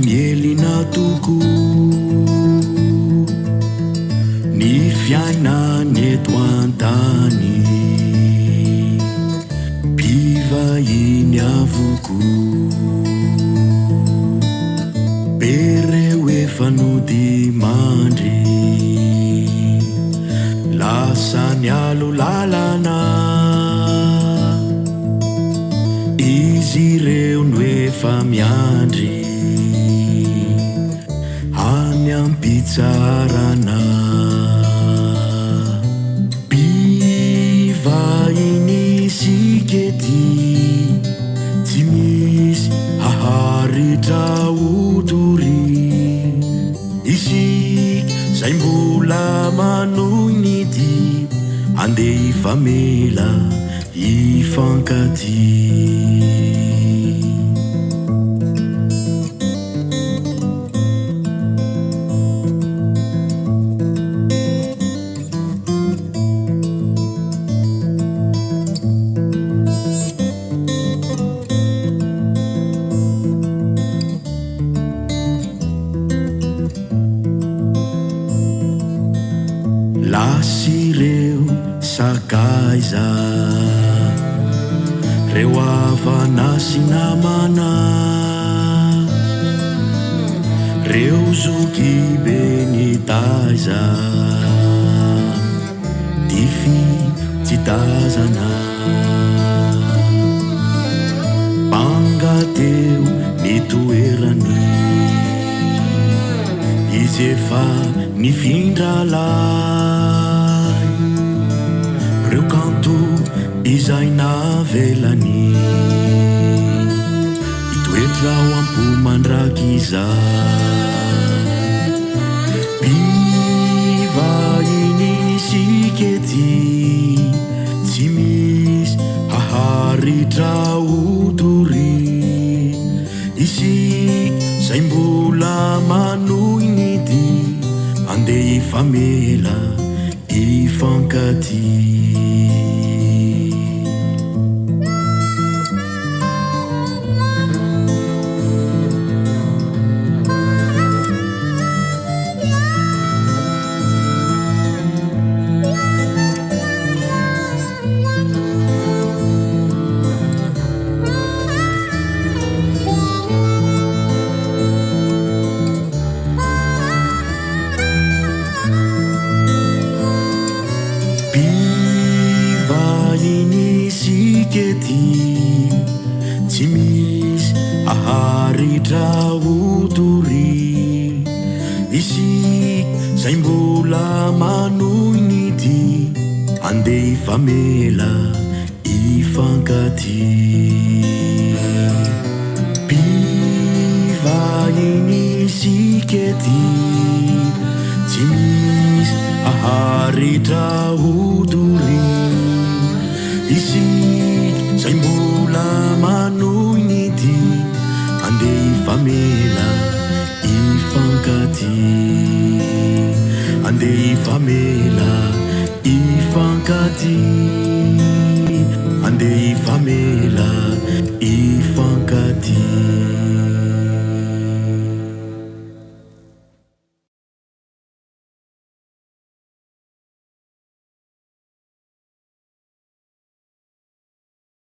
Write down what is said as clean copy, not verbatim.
mielina toko ny fiainany eto an-tany mpivahiny avoko pereo efa nody mandry lasany alo lalana izy ireo no efa miandry any ampitsarana mpivahiny sikety tsy misy haharitra otory isik zay mbola manognity andeha ifamela ifankaty lasireo sakaiza reo avana sy namana reo zoky be ny taiza tify tsy tazana banga teo ny toerany izy efa nifindralay reo kanto izay navelany itoetrao ampomandrakizay mpivahiny sikety tsy misy haharitra otory isik zay mbola manognity andeha ifamela ifankaty tsy misy haharitra otory isik zay mbola manognity andeha ifamela ifankaty mpivahiny sikety tsy misy haharitra otory isik zay mbola manognity andeha ifamela ifankaty andeha ifamela ifankaty andeha ifamela